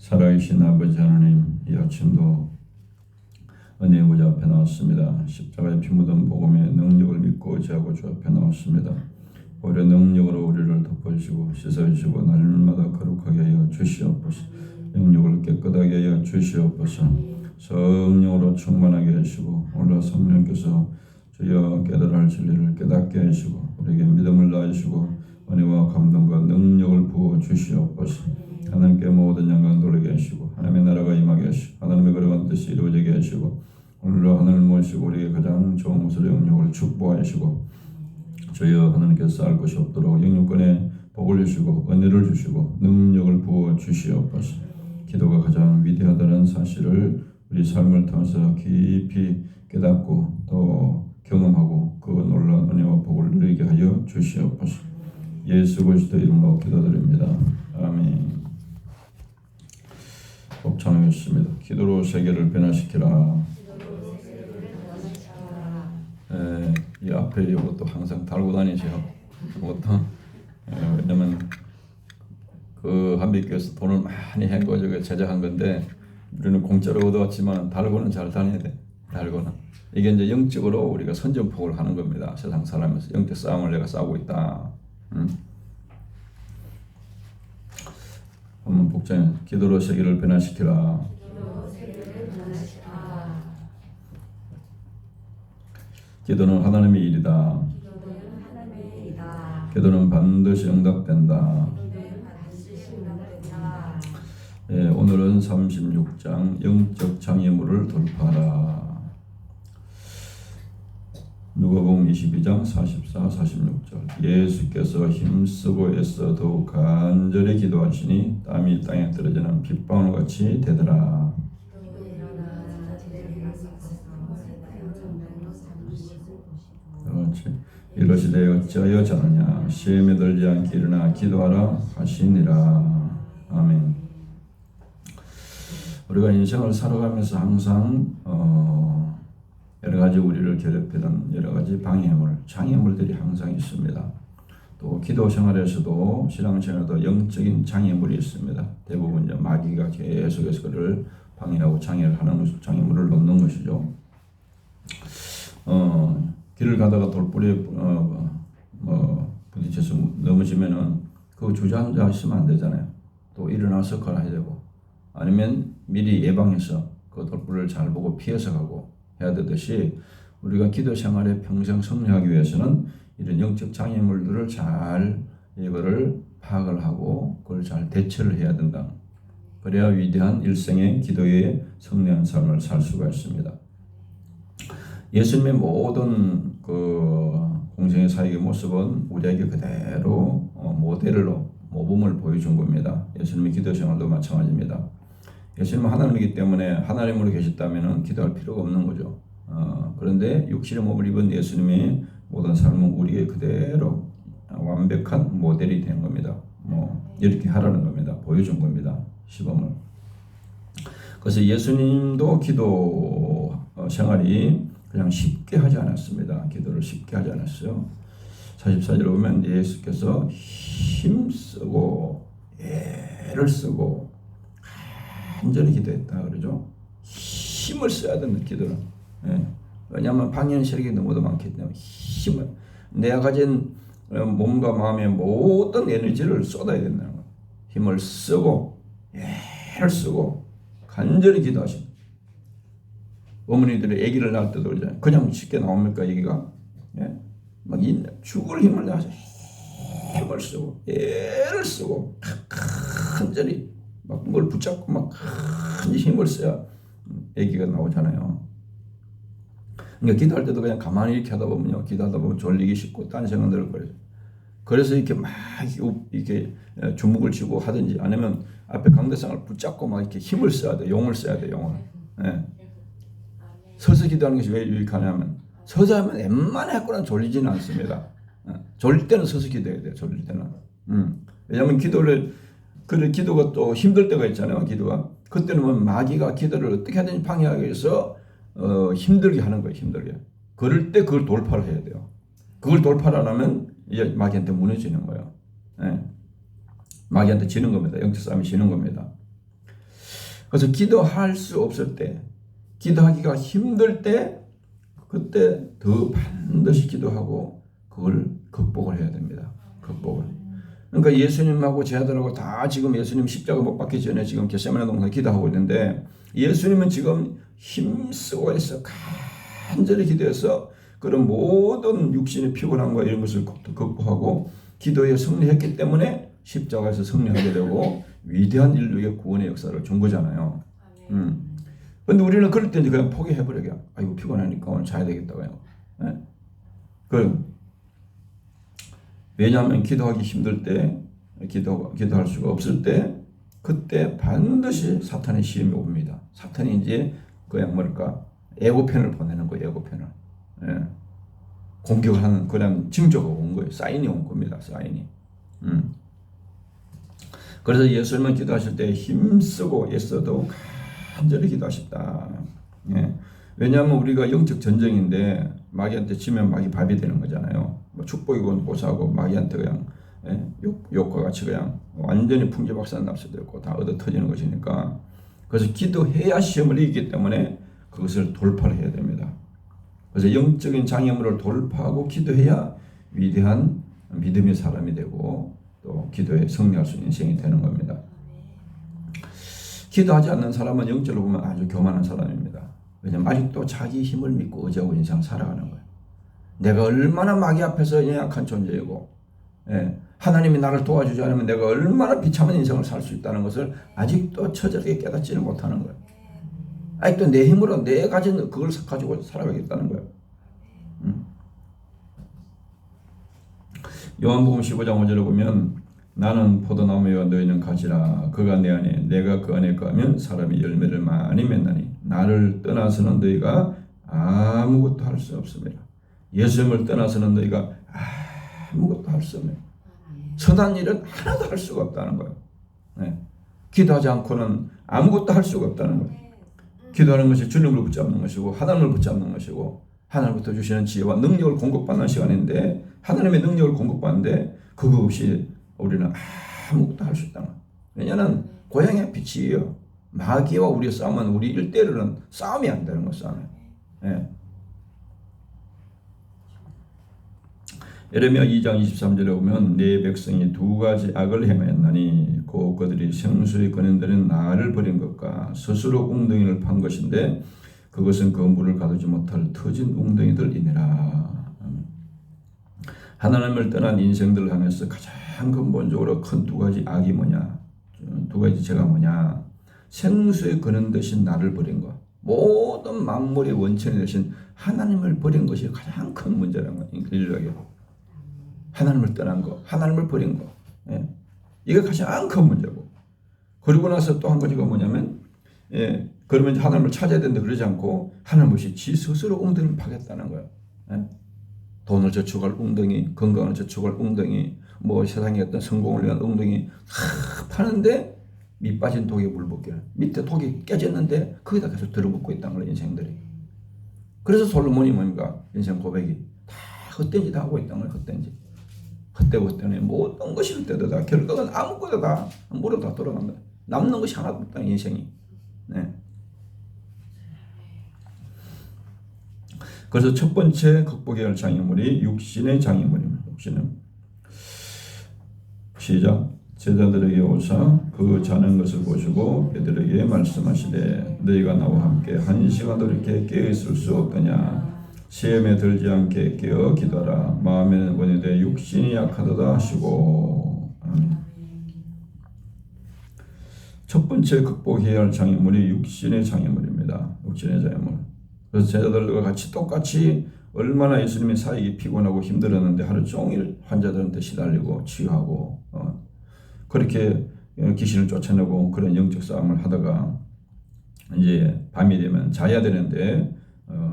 살아계신 아버지 하나님, 이 아침도 은혜의 보좌 앞에 나왔습니다. 십자가의 피 묻은 복음의 능력을 믿고 의지하고 주 앞에 나왔습니다. 오히려 능력으로 우리를 덮어주시고 씻어주시고 날마다 거룩하게 하여 주시옵소서. 영육을 깨끗하게 하여 주시옵소서. 성령으로 충만하게 하시고 오늘 성령께서 주여 깨달아 할 진리를 깨닫게 하시고 우리에게 믿음을 낳으시고 은혜와 감동과 능력을 부어 주시옵소서. 하나님께 모든 영광 돌리게 하시고 하나님의 나라가 임하게 하시고 하나님의 거룩한 뜻이 이루어지게 하시고 오늘로 하늘을 모시고 우리에게 가장 좋은 것으로 영육을 축복하시고 주여 하나님께서 쌓을 것이 없도록 영육권에 복을 주시고 은혜를 주시고 능력을 부어 주시옵소서. 기도가 가장 위대하다는 사실을 우리 삶을 통해서 깊이 깨닫고 또 경험하고 그 놀라운 은혜와 복을 누리게 하여 주시옵소서. 예수 그리스도 이름으로 기도드립니다. 아멘. 복창하겠습니다. 기도로 세계를 변화시키라. 이 앞에 이것도 항상 달고 다니세요. 이것도 왜냐면 그 한빛교에서 돈을 많이 해가지고 제작한 건데 우리는 공짜로 얻어왔지만 달고는 잘 다녀야 돼. 달고는 이게 이제 영적으로 우리가 선전포고를 하는 겁니다. 세상 살아면서 영적 싸움을 내가 싸우고 있다. 한번 복장해. 기도로 세계를 변화시키라. 기도는 하나님의 일이다. 기도는 반드시 응답된다. 오늘은 36장 영적 장애물을 돌파하라. 누가복음 22장 44, 46절. 예수께서 힘쓰고 애써 더욱 간절히 기도하시니 땀이 땅에 떨어지는 빗방울 같이 되더라. 그렇지. 이러시되 어찌하여 자느냐 시험에 들지 않게 일어나 기도하라 하시니라. 아멘. 우리가 인생을 살아가면서 항상 여러 가지 우리를 괴롭히는 여러 가지 방해물, 장애물들이 항상 있습니다. 또 기도 생활에서도 신앙생활에도 영적인 장애물이 있습니다. 대부분 이제 마귀가 계속해서 그를 방해하고 장애를 하는 장애물을 놓는 것이죠. 길을 가다가 돌부리에 부딪혀서 넘어지면은 그 주저앉아 있으면 안 되잖아요. 또 일어나서 걸어야 되고 아니면 미리 예방해서 그 돌부리를 잘 보고 피해서 가고 해야 되듯이 우리가 기도 생활에 평생 승리하기 위해서는 이런 영적 장애물들을 잘 이거를 파악을 하고 그걸 잘 대처를 해야 된다. 그래야 위대한 일생의 기도의 성령한 삶을 살 수가 있습니다. 예수님의 모든 그 공생의 사역의 모습은 우리에게 그대로 모델로 모범을 보여준 겁니다. 예수님의 기도 생활도 마찬가지입니다. 예수님은 하나님이기 때문에 하나님으로 계셨다면 기도할 필요가 없는 거죠. 그런데 육신의 몸을 입은 예수님의 모든 삶은 우리에게 그대로 완벽한 모델이 된 겁니다. 이렇게 하라는 겁니다. 보여준 겁니다. 시범을. 그래서 예수님도 기도 생활이 그냥 쉽게 하지 않았습니다. 기도를 쉽게 하지 않았어요. 44절에 보면 예수께서 힘쓰고 애를 쓰고 간절히 기도했다 그러죠. 힘을 써야 된다 기도는. 왜냐하면 방해하는 세력이 너무도 많기 때문에 힘을 내가 가진 몸과 마음의 모든 에너지를 쏟아야 된다는 거예요. 힘을 쓰고 애를 쓰고 간절히 기도하십니다. 어머니들이 아기를 낳을 때도 그러잖아요. 그냥 쉽게 나옵니까 아기가? 막 죽을 힘을 다해서 힘을 쓰고 애를 쓰고 간절히 막 뭘 붙잡고 막 큰 힘을 써야 아기가 나오잖아요. 그러니까 기도할 때도 그냥 가만히 이렇게 하다 보면요, 기도하다 보면 졸리기 쉽고 딴 생각 들을 거예요. 그래서 이렇게 막 이렇게 주먹을 쥐고 하든지 아니면 앞에 강대상을 붙잡고 막 이렇게 힘을 써야 돼, 용을 써야 돼, 용을. 서서 기도하는 것이 왜 유익하냐면 서서 하면 웬만하고는 졸리지는 않습니다. 졸릴 때는 서서 기도해야 돼요. 졸릴 때는. 왜냐하면 기도가 또 힘들 때가 있잖아요. 기도가. 그때는 뭐 마귀가 기도를 어떻게 하든지 방해하기 위해서 힘들게 하는 거예요. 힘들게. 그럴 때 그걸 돌파를 해야 돼요. 그걸 돌파를 하면 이제 마귀한테 무너지는 거예요. 마귀한테 지는 겁니다. 영적 싸움이 지는 겁니다. 그래서 기도할 수 없을 때, 기도하기가 힘들 때, 그때 더 반드시 기도하고 그걸 극복을 해야 됩니다. 극복을. 그러니까 예수님하고 제자들하고 다 지금 예수님 십자가 못 박기 전에 지금 겟세마네 동산에 기도하고 있는데, 예수님은 지금 힘쓰고 해서 간절히 기도해서 그런 모든 육신의 피곤함과 이런 것을 극복하고 기도에 승리했기 때문에 십자가에서 승리하게 되고 위대한 인류의 구원의 역사를 준 거잖아요. 근데 우리는 그럴 때 이제 그냥 포기해버려요. 아이고, 피곤하니까 오늘 자야 되겠다고요. 네? 왜냐하면 기도하기 힘들 때, 기도할 수가 없을 때, 그때 반드시 사탄의 시험이 옵니다. 사탄이 이제 그냥 뭐랄까, 예고편을 보내는 거예요. 예고편을. 예. 공격을 하는 그냥 징조가 온 거예요. 사인이 온 겁니다. 사인이. 그래서 예수님은 기도하실 때 힘쓰고 애써도 간절히 기도하셨다. 예. 왜냐하면 우리가 영적 전쟁인데 마귀한테 지면 마귀 밥이 되는 거잖아요. 뭐 축복이건 고사하고 마귀한테 그냥 욕과 같이 그냥 완전히 풍지박산납세되고 다 얻어 터지는 것이니까, 그래서 기도해야 시험을 이기기 때문에 그것을 돌파를 해야 됩니다. 그래서 영적인 장애물을 돌파하고 기도해야 위대한 믿음의 사람이 되고 또 기도에 승리할 수 있는 인생이 되는 겁니다. 기도하지 않는 사람은 영적으로 보면 아주 교만한 사람입니다. 왜냐하면 아직도 자기 힘을 믿고 의지하고 인생을 살아가는 거예요. 내가 얼마나 마귀 앞에서 연약한 존재이고, 하나님이 나를 도와주지 않으면 내가 얼마나 비참한 인생을 살 수 있다는 것을 아직도 처절하게 깨닫지는 못하는 거예요. 아직도 내 힘으로 내 가진 그걸 가지고 살아가겠다는 거예요. 요한복음 15장 5절에 보면 나는 포도나무여 너희는 가지라. 그가 내 안에 내가 그 안에 거하면 사람이 열매를 많이 맺나니 나를 떠나서는 너희가 아무것도 할 수 없습니다. 예수님을 떠나서는 너희가 아무것도 할 수 없네요. 선한 일은 하나도 할 수가 없다는 거예요. 네. 기도하지 않고는 아무것도 할 수가 없다는 거예요. 기도하는 것이 주님을 붙잡는 것이고 하나님을 붙잡는 것이고 하나님부터 주시는 지혜와 능력을 공급받는 시간인데, 하나님의 능력을 공급받는데 그거 없이 우리는 아무것도 할 수 있다는 거예요. 왜냐하면 고향의 빛이에요. 마귀와 우리의 싸움은 우리 1대1은 싸움이 안 되는 거, 싸움이. 예. 예레미야 2장 23절에 보면 내 백성이 두 가지 악을 행하였나니 곧 그들이 생수의 근원들은 나를 버린 것과 스스로 웅덩이를 판 것인데 그것은 그 물을 가두지 못할 터진 웅덩이들이니라. 하나님을 떠난 인생들을 향해서 가장 근본적으로 큰 두 가지 악이 뭐냐, 두 가지 죄가 뭐냐, 생수의 근원 대신 나를 버린 것, 모든 만물의 원천이 되신 하나님을 버린 것이 가장 큰 문제라는 거예요. 인류에게 하나님을 떠난 거, 하나님을 버린 거, 이게 가장 큰 문제고, 그리고 나서 또 한 가지가 뭐냐면, 그러면 이제 하나님을 찾아야 되는데 그러지 않고 하나님 없이 지 스스로 웅덩이를 파겠다는 거예요. 돈을 저축할 웅덩이, 건강을 저축할 웅덩이, 뭐 세상의 어떤 성공을 위한 웅덩이 파는데 밑 빠진 독에 물 붓기를, 밑에 독이 깨졌는데 거기다 계속 들어붙고 있다는 거예요, 인생들이. 그래서 솔로몬이 뭡니까? 인생 고백이 다 헛된 짓 하고 있다는 거예요. 헛된 짓. 헛되고 헛되네. 모든 것이 헛되다. 결국은 아무것도 다 물어 다 돌아간다. 남는 것이 하나도 없다, 인생이. 네. 그래서 첫 번째 극복해야 할 장애물이 육신의 장애물입니다. 육신은 시작. 제자들에게 오사 그 자는 것을 보시고 베드로에게 말씀하시되 너희가 나와 함께 1시간도 이렇게 깨어있을 수 없더냐. 시험에 들지 않게 깨어 기도하라. 마음에는 원이되 육신이 약하도다 하시고. 첫 번째 극복해야 할 장애물이 육신의 장애물입니다. 육신의 장애물. 그래서 제자들과 같이 똑같이 얼마나 예수님의 사역이 피곤하고 힘들었는데 하루 종일 환자들한테 시달리고 치유하고 그렇게 귀신을 쫓아내고 그런 영적 싸움을 하다가 이제 밤이 되면 자야 되는데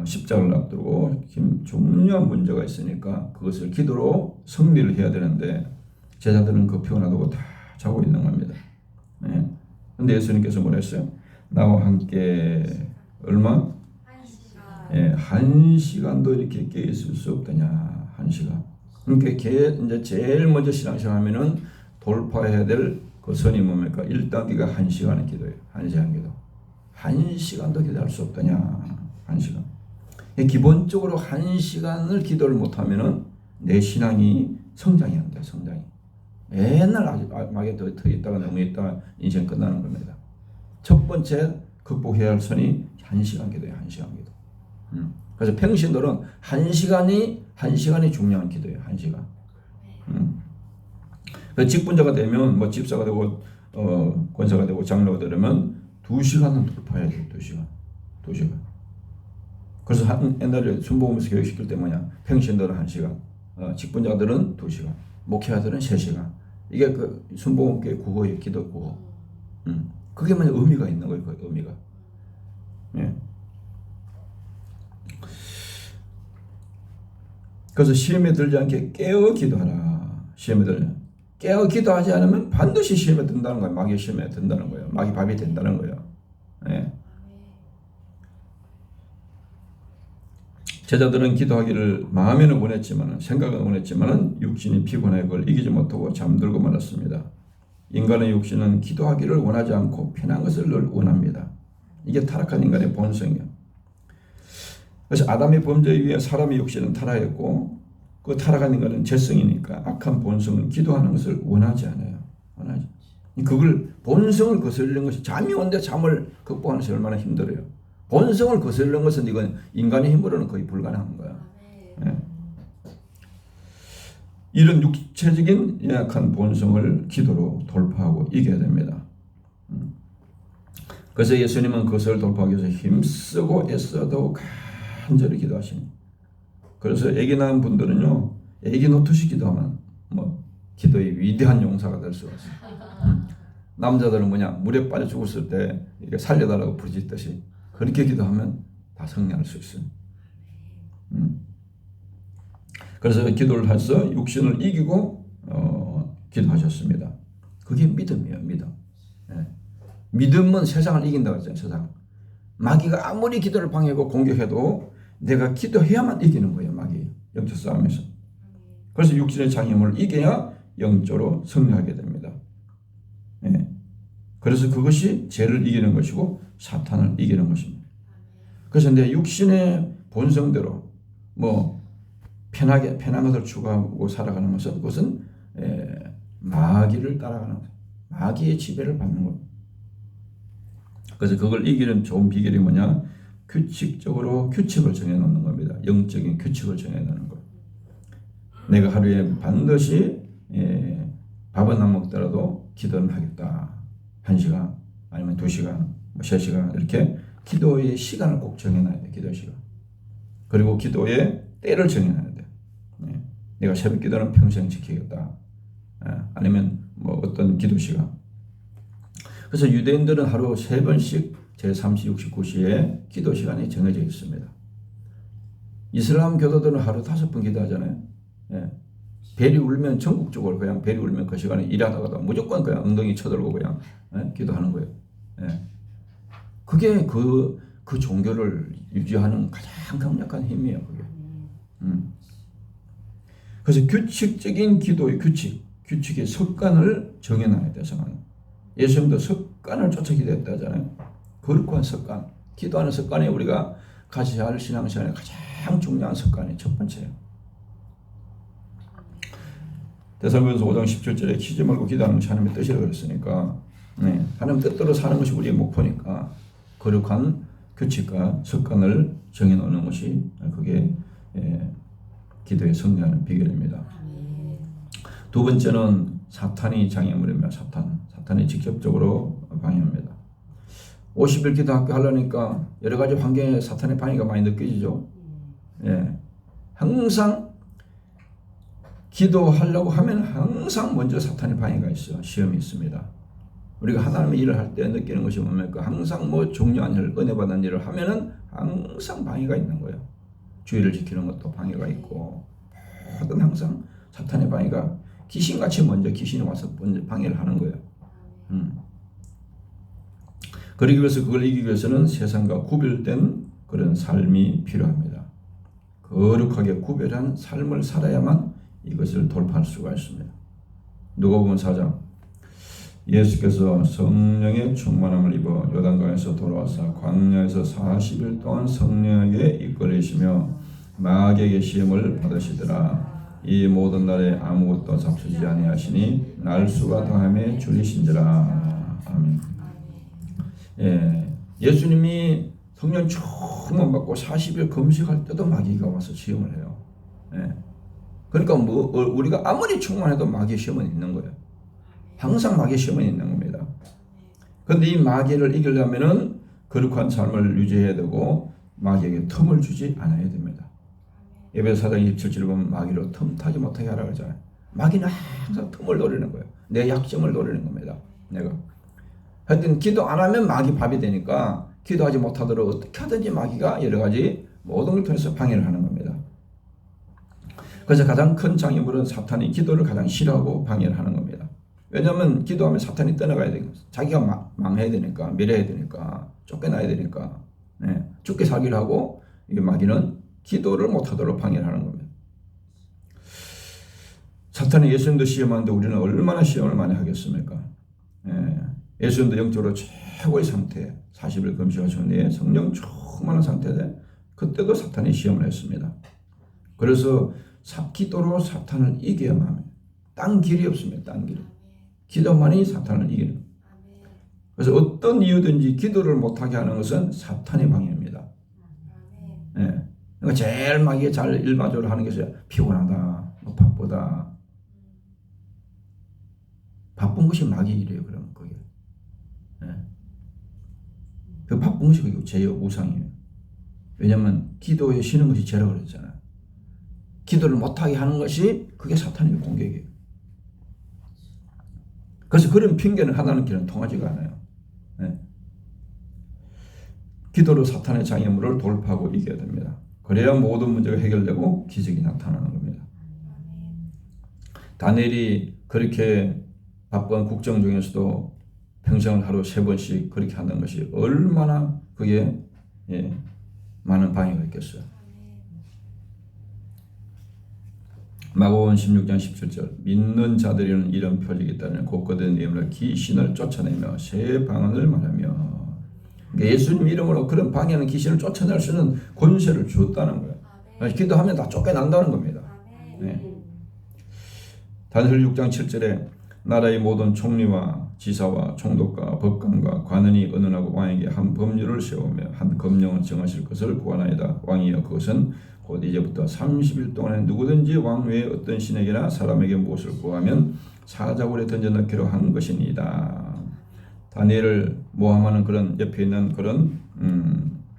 십자가를 앞두고 중요한 문제가 있으니까 그것을 기도로 승리를 해야 되는데 제자들은 그 피곤하다고 다 자고 있는 겁니다. 그런데 예수님께서 뭐라 했어요? 나와 함께 얼마? 1시간도 이렇게 깨 있을 수 없더냐. 1시간. 그러니까 이제 제일 먼저 신앙생활하면은 돌파해야 될 그 선이 뭡니까? 1단계가 1시간의 기도예요. 1시간 기도. 1시간도 기도할 수 없더냐. 1시간. 기본적으로 1시간을 기도를 못하면은 내 신앙이 성장이 안 돼. 성장이. 맨날 아주 막에 더 있다가 너무 있다가 인생 끝나는 겁니다. 첫 번째 극복해야 할 선이 1시간 기도예요. 1시간 기도. 그래서 평신도는 1시간이 중요한 기도예요. 1시간. 그래서 직분자가 되면 뭐 집사가 되고 권사가 되고 장로가 되려면 2시간은 돌파해야 돼요. 2시간. 그래서 옛날에 순복음에서 교육시킬 때 뭐냐, 평신도는 1시간, 직분자들은 2시간, 목회자들은 3시간. 이게 그 순복음교회 구호예요. 기도 구호. 그게 뭐냐, 의미가 있는 거예요. 그 의미가. 예. 그래서 시험에 들지 않게 깨어 기도하라. 시험에 들지 깨어 기도하지 않으면 반드시 시험에 든다는 거예요. 마귀 시험에 든다는 거예요. 마귀 밥이 된다는 거예요. 예. 제자들은 기도하기를 마음에는 원했지만 생각은 원했지만 육신이 피곤해 그걸 이기지 못하고 잠들고 말았습니다. 인간의 육신은 기도하기를 원하지 않고 편한 것을 늘 원합니다. 이게 타락한 인간의 본성이에요. 그래서 아담의 범죄에 의해 사람의 육신은 타락했고 그 타락한 인간은 죄성이니까 악한 본성은 기도하는 것을 원하지 않아요. 원하지. 그걸 본성을 거스르는 것이 잠이 오는데 잠을 극복하는 것이 얼마나 힘들어요. 본성을 거스르는 것은 이건 인간의 힘으로는 거의 불가능한 거야. 예. 이런 육체적인 연약한 본성을 기도로 돌파하고 이겨야 됩니다. 그래서 예수님은 그것을 돌파하기 위해서 힘쓰고 애써도 간절히 기도하시니. 그래서 아기 낳은 분들은요, 아기 놓듯이 기도하면 뭐 기도의 위대한 용사가 될 수가 있어요. 남자들은 뭐냐, 물에 빠져 죽었을 때 이렇게 살려달라고 부르짖듯이 그렇게 기도하면 다 승리할 수 있어요. 그래서 기도를 해서 육신을 이기고 기도하셨습니다. 그게 믿음이에요. 믿음. 예. 믿음은 세상을 이긴다고 했잖아요. 세상. 마귀가 아무리 기도를 방해하고 공격해도 내가 기도해야만 이기는 거예요. 마귀. 영적 싸움에서. 그래서 육신의 장애물을 이겨야 영적으로 승리하게 됩니다. 예. 그래서 그것이 죄를 이기는 것이고 사탄을 이기는 것입니다. 그래서 내 육신의 본성대로 뭐 편한 것을 추구하고 살아가는 것은 그것은 마귀를 따라가는 거예요. 마귀의 지배를 받는 겁니다. 그래서 그걸 이기는 좋은 비결이 뭐냐? 규칙적으로 규칙을 정해놓는 겁니다. 영적인 규칙을 정해놓는 것. 내가 하루에 반드시 밥은 안 먹더라도 기도는 하겠다. 1시간 아니면 2시간, 뭐 3시간 이렇게 기도의 시간을 꼭 정해놔야 돼. 기도 시간. 그리고 기도의 때를 정해놔야 돼. 내가 새벽 기도는 평생 지키겠다. 아니면 뭐 어떤 기도 시간. 그래서 유대인들은 하루 3번씩 제3시, 69시에 기도 시간이 정해져 있습니다. 이슬람 교도들은 하루 5번 기도하잖아요. 벨이 울면 전국적으로 그냥 벨이 울면 그 시간에 일하다가도 무조건 그냥 엉덩이 쳐들고 그냥 기도하는 거예요. 그게 그 종교를 유지하는 가장 강력한 힘이에요. 그게. 그래서 규칙적인 기도의 규칙의 습관을 정해놔야 돼서 예수님도 습관을 쫓아 기도했다잖아요. 거룩한 습관, 기도하는 습관이 우리가 가져야 할 신앙생활의 가장 중요한 습관이 첫 번째예요. 데살로니가서 5장 17절에 키지 말고 기도하는 것이 하나님의 뜻이라고 그랬으니까 하나님 뜻대로 사는 것이 우리의 목표니까 거룩한 규칙과 습관을 정해놓는 것이 그게 기도에 승리하는 비결입니다. 두 번째는 사탄이 장애물입니다. 사탄이 직접적으로 방해합니다. 50일 기도학교 하려니까 여러 가지 환경에 사탄의 방해가 많이 느껴지죠. 항상 기도하려고 하면 항상 먼저 사탄의 방해가 있어요. 시험이 있습니다. 우리가 하나님의 일을 할 때 느끼는 것이 뭡니까? 항상 뭐 중요한 일, 은혜 받는 일을 하면은 항상 방해가 있는 거예요. 주의를 지키는 것도 방해가 있고, 모든 항상 사탄의 방해가 귀신같이 먼저 귀신이 와서 먼저 방해를 하는 거예요. 그러기 위해서 그걸 이기기 위해서는 세상과 구별된 그런 삶이 필요합니다. 거룩하게 구별한 삶을 살아야만 이것을 돌파할 수가 있습니다. 누가복음 4장 예수께서 성령의 충만함을 입어 요단강에서 돌아와서 광야에서 40일 동안 성령에게 이끌리시며 마귀에게 시험을 받으시더라. 이 모든 날에 아무것도 잡수지 아니하시니 날수가 더함에 줄이신지라. 아멘. 예수님이 성령 충만 받고 40일 금식할 때도 마귀가 와서 시험을 해요. 그러니까 우리가 아무리 충만해도 마귀 시험은 있는 거예요. 항상 마귀 시험은 있는 겁니다. 그런데 이 마귀를 이기려면은 거룩한 삶을 유지해야 되고 마귀에게 틈을 주지 않아야 됩니다. 에베소 4장 27절에 보면 마귀로 틈타지 못하게 하라 그러잖아요. 마귀는 항상 틈을 노리는 거예요. 내 약점을 노리는 겁니다. 내가 하여튼 기도 안 하면 마귀 밥이 되니까 기도하지 못하도록 어떻게 하든지 마귀가 여러 가지 모든 걸 통해서 방해를 하는 겁니다. 그래서 가장 큰 장애물은 사탄이 기도를 가장 싫어하고 방해를 하는 겁니다. 왜냐하면 기도하면 사탄이 떠나가야 되니까, 자기가 망해야 되니까, 미래해야 되니까, 쫓겨나야 되니까, 죽게 살기를 하고, 이게 마귀는 기도를 못하도록 방해를 하는 겁니다. 사탄이 예수님도 시험하는데 우리는 얼마나 시험을 많이 하겠습니까? 예수님도 영적으로 최고의 상태, 40일 금식하셨는데 성령 충만한 상태인데 그때도 사탄이 시험을 했습니다. 그래서 기도로 사탄을 이겨야만 합니다. 딴 길이 없습니다. 딴 길. 기도만이 사탄을 이기는 겁니다. 그래서 어떤 이유든지 기도를 못하게 하는 것은 사탄의 방해입니다. 그러니까 제일 마귀가 잘 일반적으로 하는 게 피곤하다, 바쁘다. 바쁜 것이 마귀 일이에요. 그러면 그게. 그 바쁜 것이 그게 죄의 우상이에요. 왜냐하면 기도에 쉬는 것이 죄라고 그랬잖아요. 기도를 못하게 하는 것이 그게 사탄의 공격이에요. 그래서 그런 핑계는 하나님 길은 통하지가 않아요. 기도로 사탄의 장애물을 돌파하고 이겨야 됩니다. 그래야 모든 문제가 해결되고 기적이 나타나는 겁니다. 다니엘이 그렇게 바쁜 국정 중에서도 평생을 하루 3번씩 그렇게 하는 것이 얼마나 그게 많은 방해가 있겠어요. 마가복음 16장 17절 믿는 자들에게는 이런 표적이 있다는 곧거든 내음으로 귀신을 쫓아내며 새 방언을 말하며 그러니까 예수님 이름으로 그런 방해하는 귀신을 쫓아낼 수 있는 권세를 주었다는 거예요. 기도하면 다 쫓겨난다는 겁니다. 다니엘 6장 7절에 나라의 모든 총리와 지사와 총독과 법관과 관원이 의논하고 왕에게 한 법률을 세우며 한 검령을 정하실 것을 구하나이다. 왕이여 그것은 곧 이제부터 30일 동안에 누구든지 왕 외에 어떤 신에게나 사람에게 무엇을 구하면 사자굴에 던져넣기로 한 것이니이다. 다니엘을 모함하는 그런 옆에 있는 그런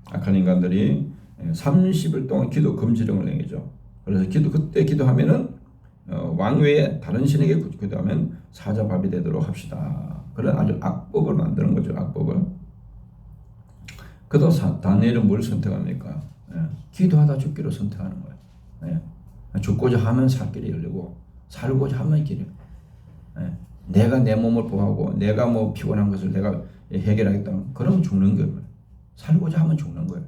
악한 인간들이 30일 동안 기도 금지령을 내리죠. 그래서 그때 기도하면은 왕 외에 다른 신에게 기도하면 사자밥이 되도록 합시다. 그런 아주 악법을 만드는 거죠. 악법을. 그도 다니엘은 뭘 선택합니까? 기도하다 죽기로 선택하는 거예요. 죽고자 하면 살 길이 열리고 살고자 하면 길이. 내가 내 몸을 보호하고 내가 뭐 피곤한 것을 내가 해결하겠다면 그러면 죽는 거예요. 살고자 하면 죽는 거예요.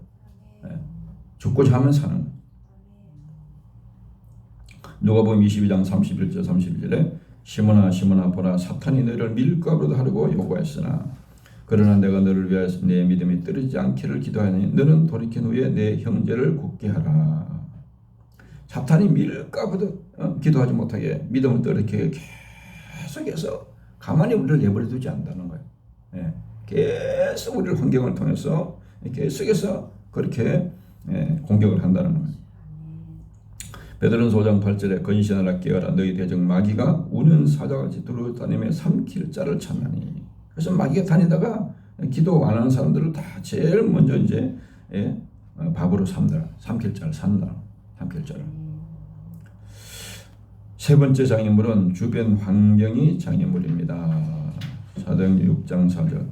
죽고자 하면 사는 거예요. 누가복음 22장 31절 32절에 시몬아 보라 사탄이 너희를 밀가루로 하려고 요구했으나 그러나 내가 너를 위하여 내 믿음이 떨어지지 않기를 기도하니 너는 돌이킨 후에 내 형제를 굳게 하라. 사탄이 밀가루도 기도하지 못하게 믿음을 떨어지게 계속해서 가만히 우리를 내버려 두지 않는다는 거예요. 계속 우리를 환경을 통해서 계속해서 그렇게 공격을 한다는 거예요. 베드로는 5장 8절에 건신하라 깨어라 너희 대적 마귀가 우는 사자같이 두루다니며 삼킬 자를 찾나니. 그래서 마귀가 다니다가 기도 안 하는 사람들을 다 제일 먼저 이제 밥으로 삼킬 자를 산다. 삼킬 자를. 세 번째 장애물은 주변 환경이 장애물입니다. 사도행전 6장 4절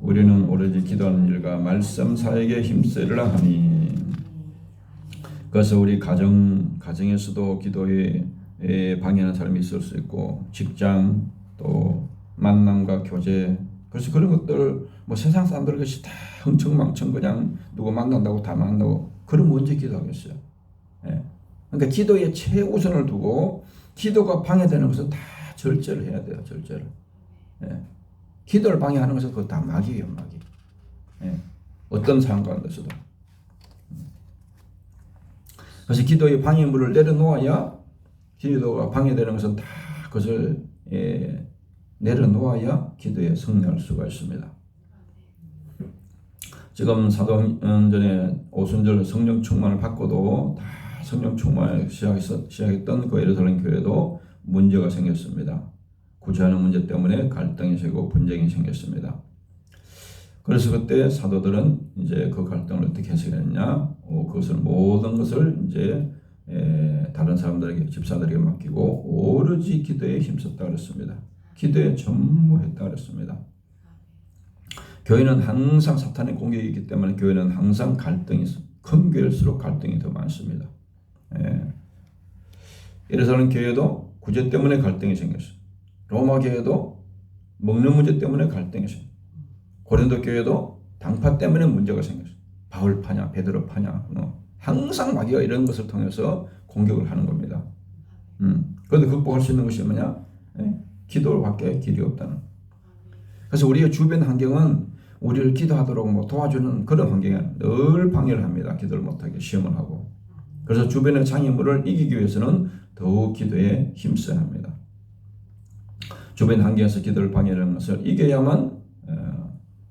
우리는 오로지 기도하는 일과 말씀 사역에 힘쓰리라 하니. 그래서 우리 가정에서도 기도에 방해하는 사람이 있을 수 있고 직장 또 만남과 교제 그래서 그런 것들 뭐 세상 사람들 것이 다 흥청망청 그냥 누구 만난다고 다 만나고 그럼 언제 기도하겠어요? 그러니까 기도에 최우선을 두고 기도가 방해되는 것은 다 절제를 해야 돼요. 절제를. 예. 기도를 방해하는 것은 그거 다 마귀예요, 마귀. 예. 어떤 상황 가운데서도. 그래서 기도의 방해물을 내려놓아야 기도가 방해되는 것은 다 그것을 내려놓아야 기도에 승리할 수가 있습니다. 지금 사도행전에 오순절 성령 충만을 받고도 다 성령 충만을 시작했던 그 예루살렘 교회도 문제가 생겼습니다. 구제하는 문제 때문에 갈등이 생기고 분쟁이 생겼습니다. 그래서 그때 사도들은 이제 그 갈등을 어떻게 해석했냐, 그것을 모든 것을 이제 다른 사람들에게 집사들에게 맡기고 오로지 기도에 힘썼다 그랬습니다. 기도에 전무했다 그랬습니다. 교회는 항상 사탄의 공격이 있기 때문에 교회는 항상 갈등이 있어. 큰 교회일수록 갈등이 더 많습니다. 예루살렘 교회도 구제 때문에 갈등이 생겼어요. 로마 교회도 먹는 문제 때문에 갈등이 생겼어요. 고린도 교회도 당파 때문에 문제가 생겼어요. 바울 파냐 베드로 파냐 항상 마귀가 이런 것을 통해서 공격을 하는 겁니다. 그런데 극복할 수 있는 것이 뭐냐? 기도밖에 길이 없다는. 그래서 우리의 주변 환경은 우리를 기도하도록 도와주는 그런 환경에 늘 방해를 합니다. 기도를 못하게 시험을 하고. 그래서 주변의 장애물을 이기기 위해서는 더욱 기도에 힘써야 합니다. 주변 환경에서 기도를 방해하는 것을 이겨야만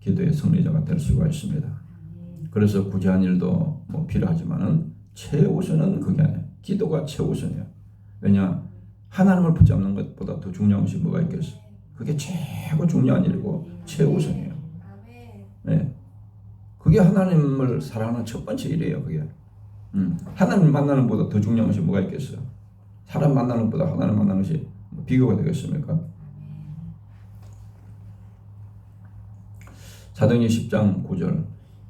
기도의 승리자가 될 수가 있습니다. 그래서 구제한 일도 필요하지만은 최우선은 그게 아니에요. 기도가 최우선이에요. 왜냐? 하나님을 붙잡는 것보다 더 중요한 것이 뭐가 있겠어요? 그게 최고 중요한 일이고 최우선이에요. 네. 그게 하나님을 사랑하는 첫 번째 일이에요. 그게. 하나님 만나는 것보다 더 중요한 것이 뭐가 있겠어요? 사람 만나는 것보다 하나님 만나는 것이 비교가 되겠습니까? 사도행전 10장 9절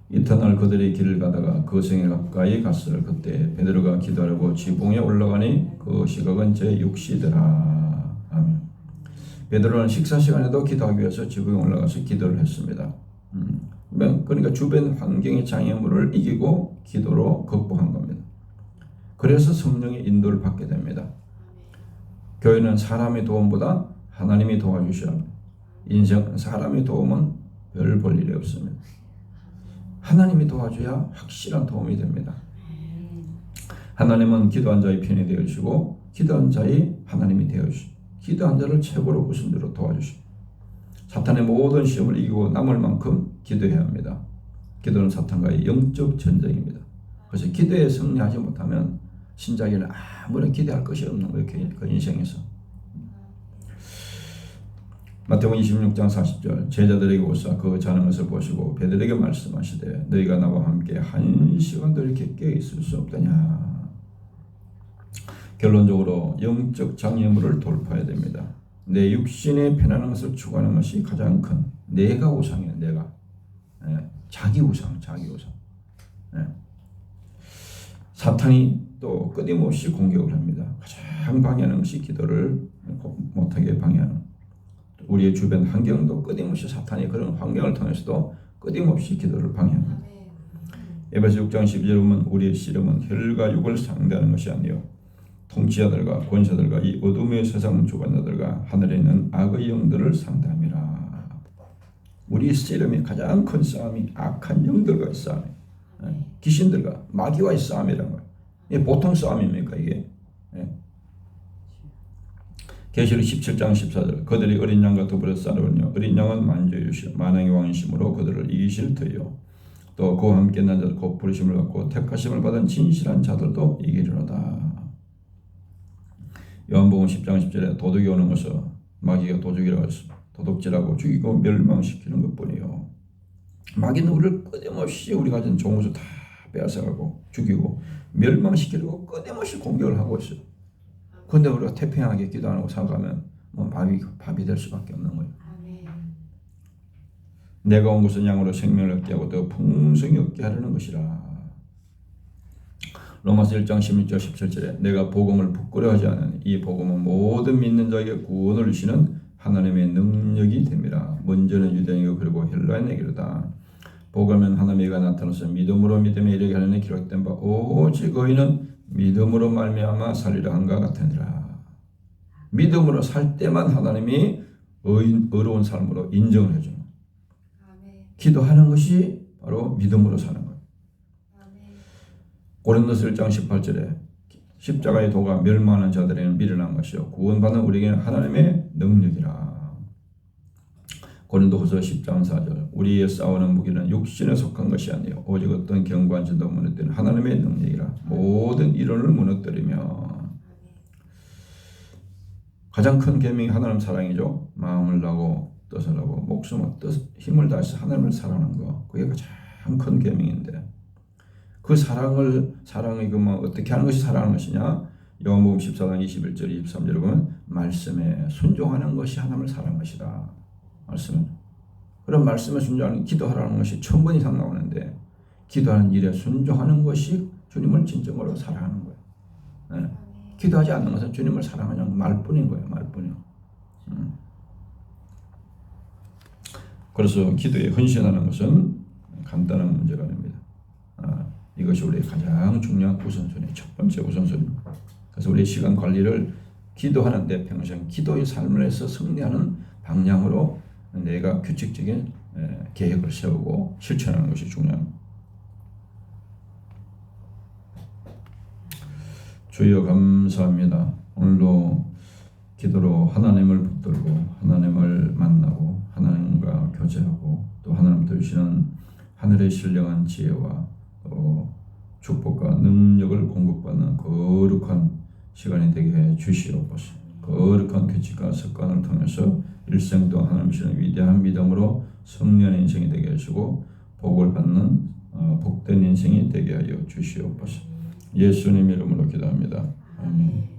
이튿날 그들이 길을 가다가 그 성에 가까이 갔을 그때 베드로가 기도하려고 지붕에 올라가니 그 시각은 제6시더라. 아멘. 베드로는 식사 시간에도 기도하기 위해서 지붕에 올라가서 기도를 했습니다. 그러니까 주변 환경의 장애물을 이기고 기도로 극복한 겁니다. 그래서 성령의 인도를 받게 됩니다. 교회는 사람의 도움보다 하나님이 도와주셔야 합니다. 인생은 사람의 도움은 별 볼 일이 없습니다. 하나님이 도와줘야 확실한 도움이 됩니다. 하나님은 기도한 자의 편이 되어주시고 기도한 자의 하나님이 되어주시고 기도한 자를 최고로 우선으로 도와주시고 사탄의 모든 시험을 이기고 남을 만큼 기도해야 합니다. 기도는 사탄과의 영적 전쟁입니다. 그래서 기도에 승리하지 못하면 신자에게는 아무런 기대할 것이 없는 거예요. 그 인생에서. 마태복음 26장 40절 제자들에게 오사 그 자는 것을 보시고 베드로에게 말씀하시되 너희가 나와 함께 한 시간도 이렇게 깨어 있을 수 없더냐. 결론적으로 영적 장애물을 돌파해야 됩니다. 내 육신에 편안한 것을 추구하는 것이 가장 큰 내가 우상이에요. 내가 자기 우상. 사탄이 또 끊임없이 공격을 합니다. 가장 방해하는 것이 기도를 못하게 방해하는 우리의 주변 환경도 끊임없이 사탄이 그런 환경을 통해서도 끊임없이 기도를 방해합니다. 에베소 6장 12절 보면 우리의 씨름은 혈과 육을 상대하는 것이 아니요 통치자들과 권세들과 이 어둠의 세상 주관자들과 하늘에 있는 악의 영들을 상대함이라. 우리의 씨름이 가장 큰 싸움이 악한 영들과의 싸움이에요. 귀신들과 마귀와의 싸움이라는 거예요. 이게 보통 싸움입니까 이게? 계시록 17장 14절 그들이 어린 양과 더불어 싸우며 어린 양은 만주이시오 만왕의 왕이심으로 그들을 이기실 터이요 또 그와 함께 난 자들 곧 부르심을 받고 택하심을 받은 진실한 자들도 이기리로다. 요한복음 10장 10절에 도둑이 오는 것은 마귀가 도둑이라고 했습니다. 도둑질하고 죽이고 멸망시키는 것뿐이요. 마귀는 우리를 끊임없이 우리가 가진 좋은 것을 다 빼앗아가고 죽이고 멸망시키려고 끊임없이 공격을 하고 있어요. 그런데 우리가 태평하게 기도하고 살아가면 밥이 될 수밖에 없는 거예요. 내가 온 것은 양으로 생명을 얻게 하고 더 풍성히 얻게 하려는 것이라. 로마서 1장 16절 17절에 내가 복음을 부끄러워하지 않으니 이 복음은 모든 믿는 자에게 구원을 주시는 하나님의 능력이 됩니다. 먼저는 유대인이고 그리고 헬라인에게로다. 복음은 하나님의 나타나서 믿음으로 믿음에 이르게 하려니 기록된 바 오직 의인은 믿음으로 말미암아 살리라 한가 같으니라. 믿음으로 살 때만 하나님이 의로운 삶으로 인정을 해주는 거예요. 아멘. 기도하는 것이 바로 믿음으로 사는 거예요. 아멘. 고린도서 1장 18절에 십자가의 도가 멸망하는 자들에게는 미련한 것이요 구원받는 우리에게는 하나님의 능력이라. 고린도후서 10장 4절 우리의 싸우는 무기는 육신에 속한 것이 아니요 오직 어떤 견고한 진도 무너뜨리는 하나님의 능력이라. 모든 이론을 무너뜨리며 가장 큰 계명이 하나님 사랑이죠. 마음을 다하고 뜻을 하고 목숨을 힘을 다해서 하나님을 사랑하는 거, 그게 가장 큰 계명인데 그 사랑이 그뭐 어떻게 하는 것이 사랑하는 것이냐? 요한복음 14장 21절 23절에 보면 말씀에 순종하는 것이 하나님을 사랑하는 것이다. 말씀은 그런 말씀에 순종하는 기도하라는 것이 1000번 이상 나오는데 기도하는 일에 순종하는 것이 주님을 진정으로 사랑하는 거예요. 네. 기도하지 않는 것은 주님을 사랑하는 말뿐인 거예요. 말뿐이요. 그래서 기도에 헌신하는 것은 간단한 문제가 아닙니다. 이것이 우리의 가장 중요한 우선순위, 첫 번째 우선순위입니다. 그래서 우리의 시간 관리를 기도하는데 평생 기도의 삶을 해서 승리하는 방향으로 내가 규칙적인 계획을 세우고 실천하는 것이 중요합니다. 주여 감사합니다. 오늘도 기도로 하나님을 붙들고 하나님을 만나고 하나님과 교제하고 또 하나님께서 주시는 하늘의 신령한 지혜와 또 축복과 능력을 공급받는 거룩한 시간이 되게 해 주시옵소서. 거룩한 규칙과 습관을 통해서 일생 동안 하나님 주시는 위대한 믿음으로 승리하는 인생이 되게 하시고 복을 받는 복된 인생이 되게 하여 주시옵소서. 예수님 이름으로 기도합니다. 아멘.